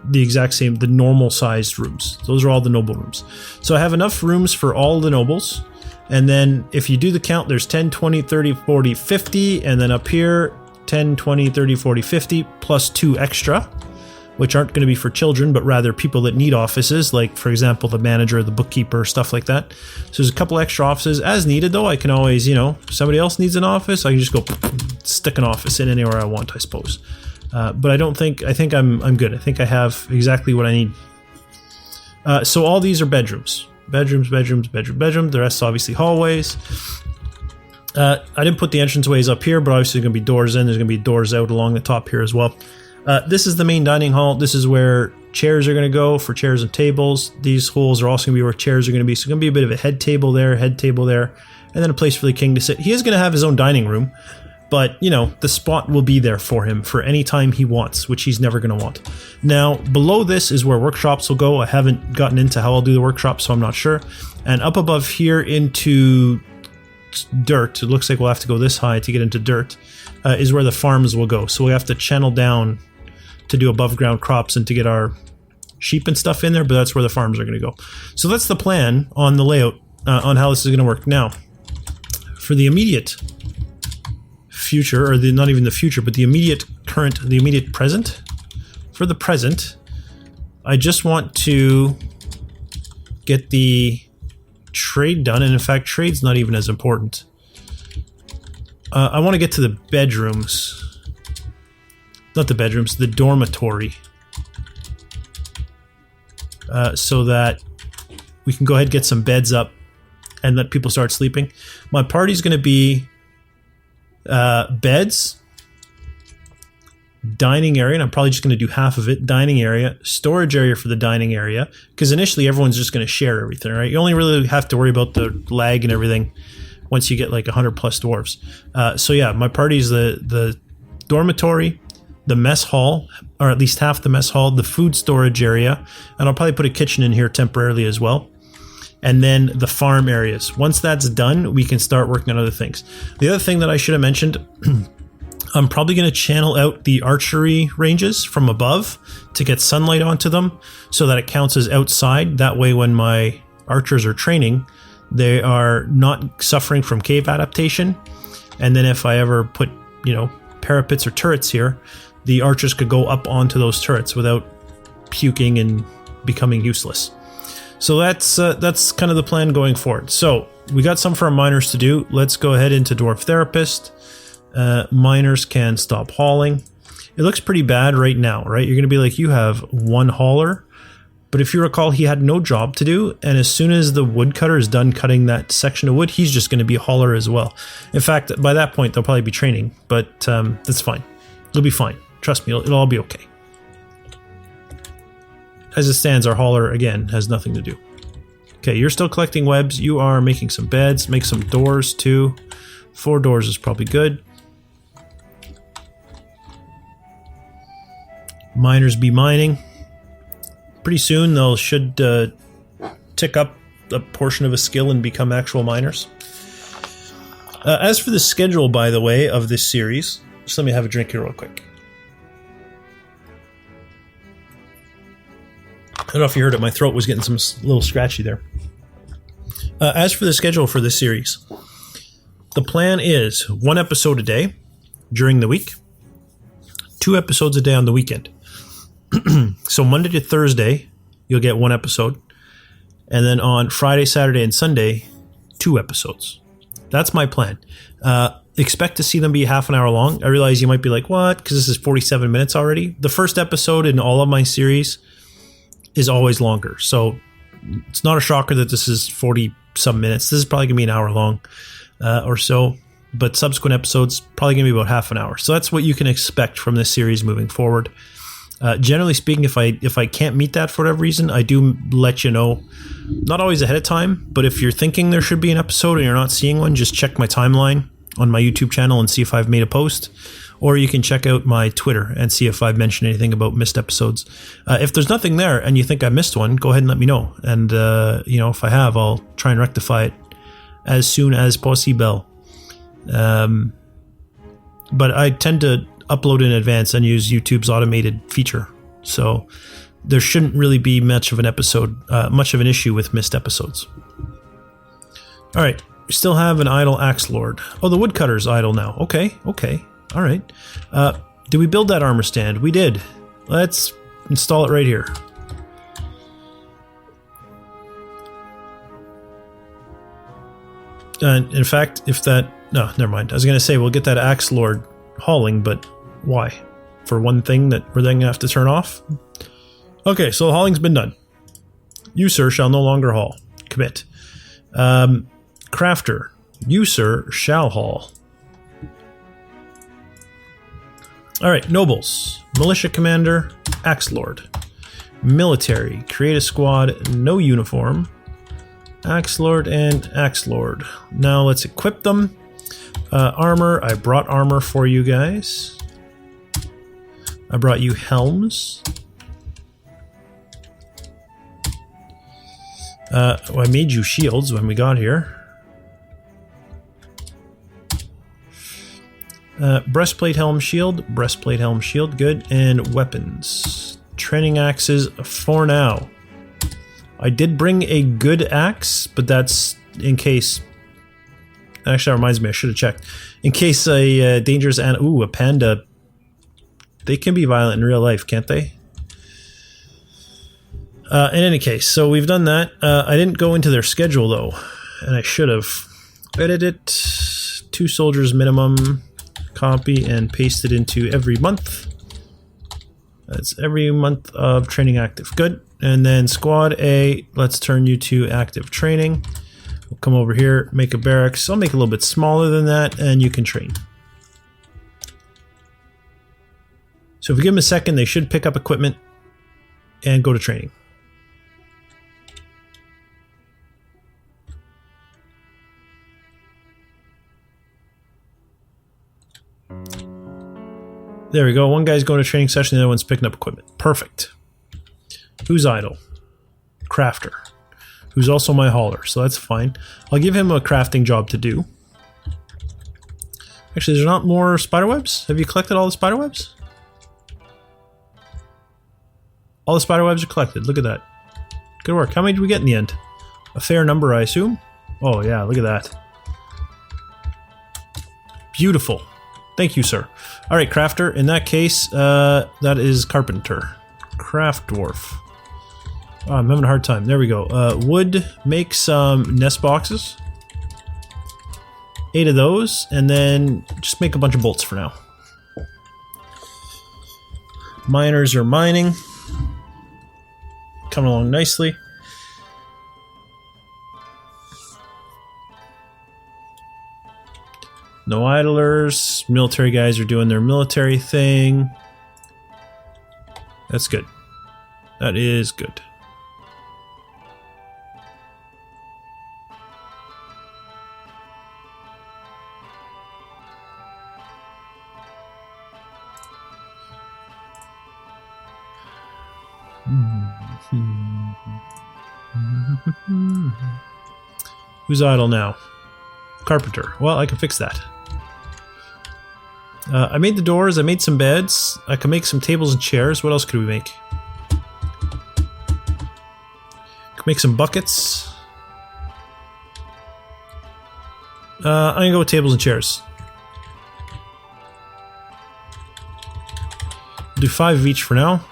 the exact same, the normal sized rooms. Those are all the noble rooms. So I have enough rooms for all the nobles. And then if you do the count, there's 10, 20, 30, 40, 50. And then up here, 10, 20, 30, 40, 50, plus 2 extra, which aren't going to be for children, but rather people that need offices, like, for example, the manager, the bookkeeper, stuff like that. So there's a couple extra offices. As needed, though, I can always, you know, if somebody else needs an office, I can just go stick an office in anywhere I want, I suppose. But I think I'm good. I think I have exactly what I need. So all these are bedrooms. Bedrooms, bedrooms, bedroom, bedroom. The rest obviously hallways. I didn't put the entranceways up here, but obviously there's going to be doors in. There's going to be doors out along the top here as well. This is the main dining hall. This is where chairs are going to go for chairs and tables. These holes are also going to be where chairs are going to be. So it's going to be a bit of a head table there, and then a place for the king to sit. He is going to have his own dining room, but, you know, the spot will be there for him for any time he wants, which he's never going to want. Now, below this is where workshops will go. I haven't gotten into how I'll do the workshop, so I'm not sure. And up above here into dirt, it looks like we'll have to go this high to get into dirt, is where the farms will go. So we have to channel down to do above ground crops and to get our sheep and stuff in there, but that's where the farms are going to go. So that's the plan on the layout, on how this is going to work. Now, for the immediate future, or not even the future, but the immediate current, the immediate present, for the present, I just want to get the trade done, and in fact, trade's not even as important. I want to get to the bedrooms. Not the bedrooms, the dormitory. So that we can go ahead and get some beds up and let people start sleeping. My party's going to be beds, dining area, and I'm probably just going to do half of it, dining area, storage area for the dining area, because initially everyone's just going to share everything, right? You only really have to worry about the lag and everything once you get like 100 plus dwarves. So yeah, my party's the dormitory, the mess hall, or at least half the mess hall, the food storage area, and I'll probably put a kitchen in here temporarily as well. And then the farm areas. Once that's done, we can start working on other things. The other thing that I should have mentioned, I'm probably going to channel out the archery ranges from above to get sunlight onto them so that it counts as outside. That way when my archers are training, they are not suffering from cave adaptation. And then if I ever put, parapets or turrets here, the archers could go up onto those turrets without puking and becoming useless. So that's kind of the plan going forward. So we got some for our miners to do. Let's go ahead into Dwarf Therapist. Miners can stop hauling. It looks pretty bad right now, right? You're going to be like, you have one hauler. But if you recall, he had no job to do. And as soon as the woodcutter is done cutting that section of wood, he's just going to be a hauler as well. In fact, by that point, they'll probably be training. But that's fine. It'll be fine. Trust me, it'll all be okay. As it stands, our hauler, again, has nothing to do. Okay, you're still collecting webs. You are making some beds. Make some doors, too. 4 doors is probably good. Miners be mining. Pretty soon, they should tick up a portion of a skill and become actual miners. As for the schedule, by the way, of this series, just let me have a drink here real quick. I don't know if you heard it, my throat was getting some little scratchy there. As for the schedule for this series, the plan is 1 episode a day during the week, 2 episodes a day on the weekend. So Monday to Thursday, you'll get 1 episode. And then on Friday, Saturday, and Sunday, 2 episodes. That's my plan. Expect to see them be half an hour long. I realize you might be like, what? Because this is 47 minutes already. The first episode in all of my series is always longer. So it's not a shocker that this is 40-some minutes. This is probably going to be an hour long or so. But subsequent episodes, probably going to be about half an hour. So that's what you can expect from this series moving forward. Generally speaking, if I can't meet that for whatever reason, I do let you know, not always ahead of time, but if you're thinking there should be an episode and you're not seeing one, just check my timeline on my YouTube channel and see if I've made a post, or you can check out my Twitter and see if I've mentioned anything about missed episodes. If there's nothing there and you think I missed one, go ahead and let me know. And, if I have, I'll try and rectify it as soon as possible. But I tend to upload in advance and use YouTube's automated feature. So there shouldn't really be much of an issue with missed episodes. All right. We still have an idle axe lord. Oh, the woodcutter's idle now. Okay. All right. Did we build that armor stand? We did. Let's install it right here. In fact, no, never mind. I was going to say we'll get that axe lord hauling, but why? For one thing that we're then going to have to turn off? Okay, so the hauling's been done. You, sir, shall no longer haul. Commit. Crafter. You, sir, shall haul. Alright, nobles. Militia commander. Axe lord. Military. Create a squad. No uniform. Axe lord and axe lord. Now let's equip them. Armor. I brought armor for you guys. I brought you helms. I made you shields when we got here. Breastplate, helm, shield. Breastplate, helm, shield. Good. And weapons. Training axes for now. I did bring a good axe, but that's in case... Actually, that reminds me, I should have checked. In case a dangerous animal... Ooh, a panda... They can be violent in real life, can't they? In any case, so we've done that. I didn't go into their schedule, though, and I should have. Edit it. 2 soldiers minimum. Copy and paste it into every month. That's every month of training active. Good. And then squad A, let's turn you to active training. We'll come over here, make a barracks. I'll make it a little bit smaller than that, and you can train. So if we give them a second, they should pick up equipment and go to training. There we go. One guy's going to training session, the other one's picking up equipment. Perfect. Who's idle? Crafter. Who's also my hauler, so that's fine. I'll give him a crafting job to do. Actually, there's not more spiderwebs? Have you collected all the spiderwebs? All the spiderwebs are collected. Look at that. Good work. How many did we get in the end? A fair number, I assume? Oh, yeah, look at that. Beautiful. Thank you, sir. All right, crafter. In that case, that is carpenter. Craft dwarf. Oh, I'm having a hard time. There we go. Wood, make some nest boxes. 8 of those, and then just make a bunch of bolts for now. Miners are mining. Coming along nicely. No idlers. Military guys are doing their military thing. That's good. That is good. Who's idle now? Carpenter. Well, I can fix that. I made the doors, I made some beds, I can make some tables and chairs. What else could we make? Can make some buckets. I'm gonna go with tables and chairs. We'll do 5 of each for now.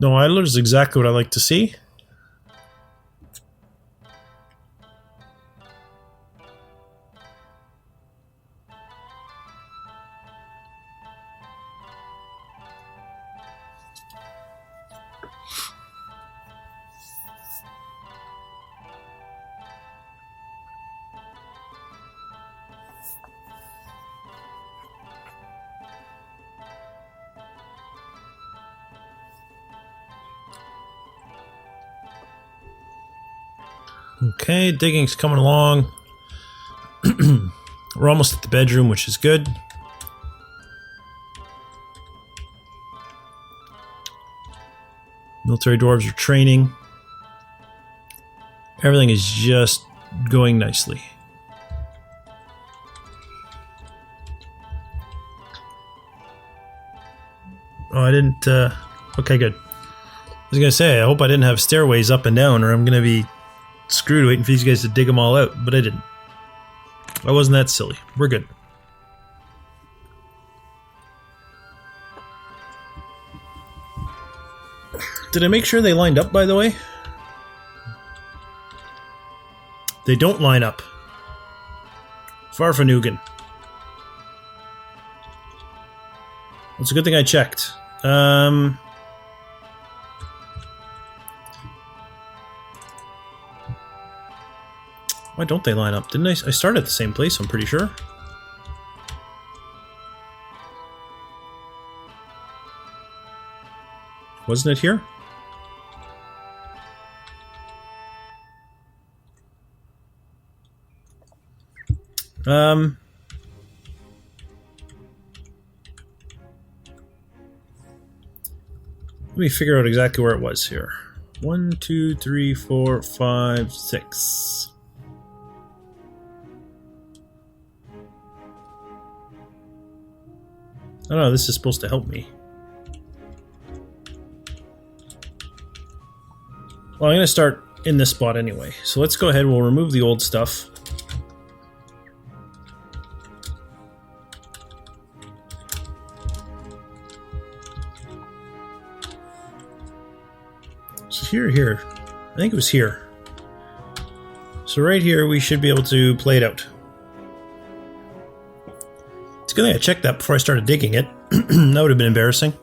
No idlers is exactly what I like to see. Okay, digging's coming along. We're almost at the bedroom, which is good. Military dwarves are training. Everything is just going nicely. Oh, I didn't, okay, good. I was gonna say, I hope I didn't have stairways up and down, or I'm gonna be screwed waiting for these guys to dig them all out, but I didn't. I wasn't that silly. We're good. Did I make sure they lined up, by the way? They don't line up. Farfanugan. It's a good thing I checked. Why don't they line up? Didn't I started at the same place, I'm pretty sure. Wasn't it here? Let me figure out exactly where it was here. 1, 2, 3, 4, 5, 6. I don't know, this is supposed to help me. Well, I'm going to start in this spot anyway. So let's go ahead, we'll remove the old stuff. So here. I think it was here. So right here, we should be able to play it out. It's good thing I checked that before I started digging it. That would have been embarrassing.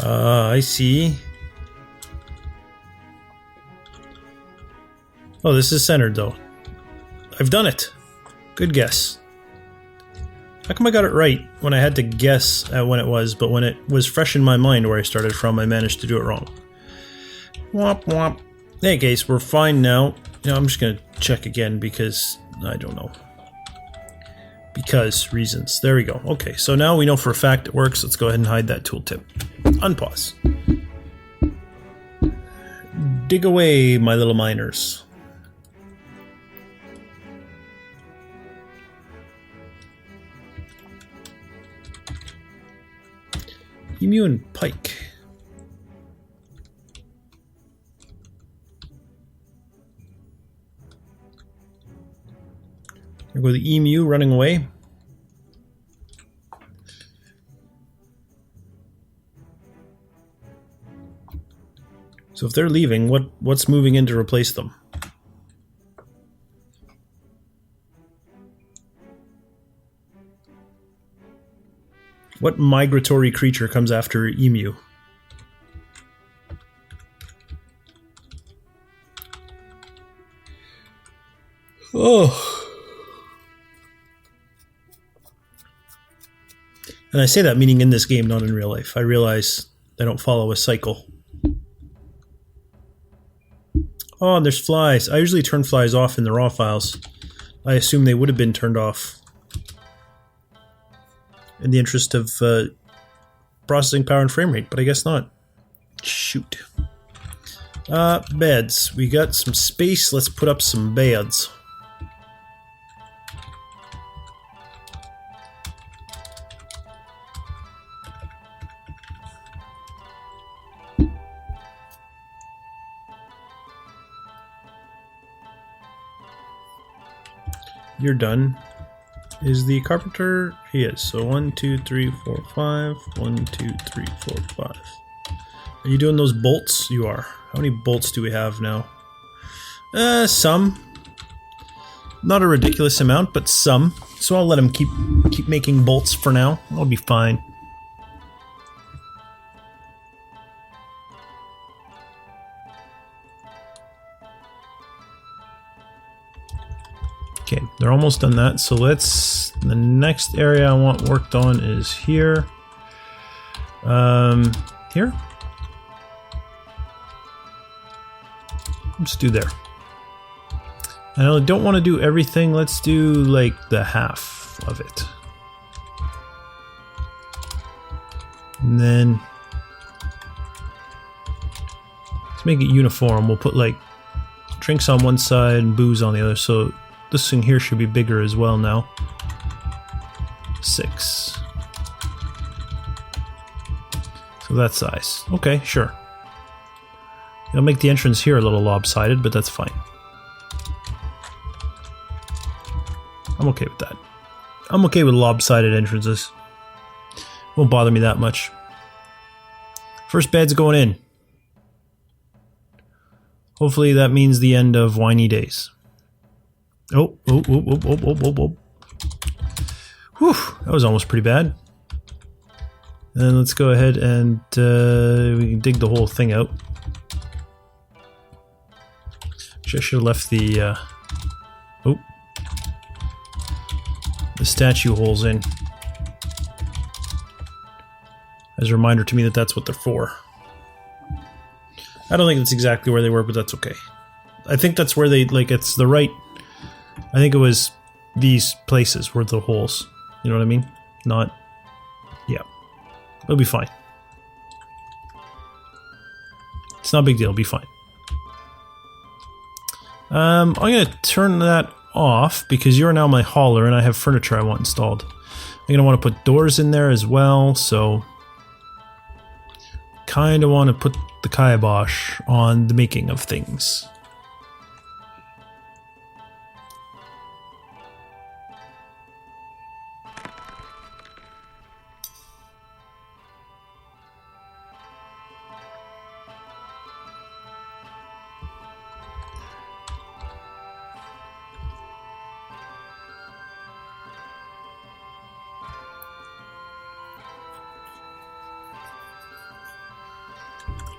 I see. Oh, this is centered though. I've done it. Good guess. How come I got it right when I had to guess at when it was, but when it was fresh in my mind where I started from, I managed to do it wrong. Womp womp. In any case, we're fine now. You know, I'm just gonna check again because I don't know. Because reasons. There we go. Okay, so now we know for a fact it works. Let's go ahead and hide that tooltip. Unpause. Dig away, my little miners. Emu and pike. There go the emu running away. So if they're leaving, what's moving in to replace them? What migratory creature comes after emu? Oh. And I say that meaning in this game, not in real life. I realize they don't follow a cycle. Oh, and there's flies. I usually turn flies off in the raw files. I assume they would have been turned off in the interest of processing power and frame rate, but I guess not. Shoot. Beds. We got some space. Let's put up some beds. You're done. Is the carpenter? He is. So 1, 2, 3, 4, 5. 1, 2, 3, 4, 5. Are you doing those bolts? You are. How many bolts do we have now? Some. Not a ridiculous amount, but some. So I'll let him keep making bolts for now. I'll be fine. Okay, they're almost done that, so let's... The next area I want worked on is here. Here? Let's do there. And I don't want to do everything, let's do like the half of it. And then... Let's make it uniform, we'll put like drinks on one side and booze on the other, so... This thing here should be bigger as well now. 6. So that size. Okay, sure. I'll make the entrance here a little lopsided, but that's fine. I'm okay with that. I'm okay with lopsided entrances. Won't bother me that much. First bed's going in. Hopefully that means the end of whiny days. Oh. Whew, that was almost pretty bad. And let's go ahead and we can dig the whole thing out. Actually, I should have left the statue holes in. As a reminder to me that that's what they're for. I don't think that's exactly where they were, but that's okay. I think that's where they, like, it's the right... I think it was these places were the holes. You know what I mean? Not... Yeah. It'll be fine. It's not a big deal. It'll be fine. I'm going to turn that off because you're now my hauler and I have furniture I want installed. I'm going to want to put doors in there as well, so... Kind of want to put the kibosh on the making of things.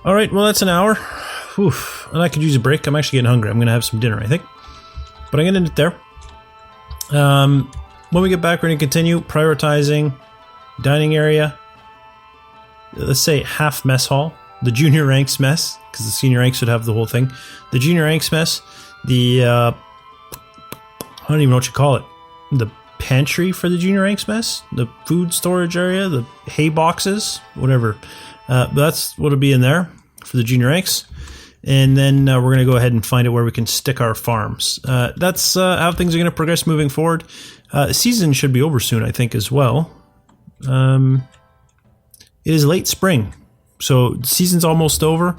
All right, well, that's an hour. Oof. And I could use a break. I'm actually getting hungry. I'm going to have some dinner, I think. But I'm going to end it there. When we get back, we're going to continue prioritizing dining area. Let's say half mess hall. The junior ranks mess, because the senior ranks would have the whole thing. The junior ranks mess. The, I don't even know what you call it. The pantry for the junior ranks mess. The food storage area. The hay boxes. Whatever. But that's what'll be in there for the junior ranks. And then we're going to go ahead and find out where we can stick our farms. That's how things are going to progress moving forward. Season should be over soon, I think, as well. It is late spring, so season's almost over.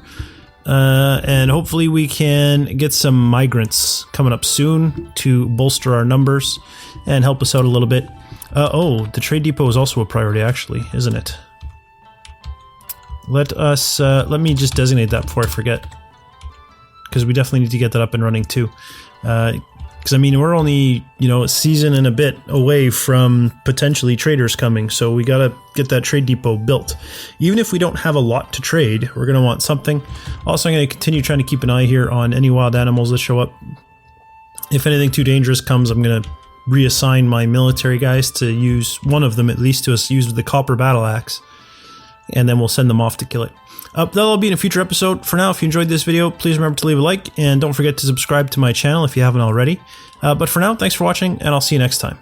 And hopefully we can get some migrants coming up soon to bolster our numbers and help us out a little bit. Oh, the trade depot is also a priority, actually, isn't it? Let me just designate that before I forget. Because we definitely need to get that up and running too. Because I mean, we're only, a season and a bit away from potentially traders coming, so we gotta get that trade depot built. Even if we don't have a lot to trade, we're gonna want something. Also, I'm gonna continue trying to keep an eye here on any wild animals that show up. If anything too dangerous comes, I'm gonna reassign my military guys to use one of them at least to use the copper battle axe, and then we'll send them off to kill it. That'll all be in a future episode. For now, if you enjoyed this video, please remember to leave a like, and don't forget to subscribe to my channel if you haven't already. But for now, thanks for watching, and I'll see you next time.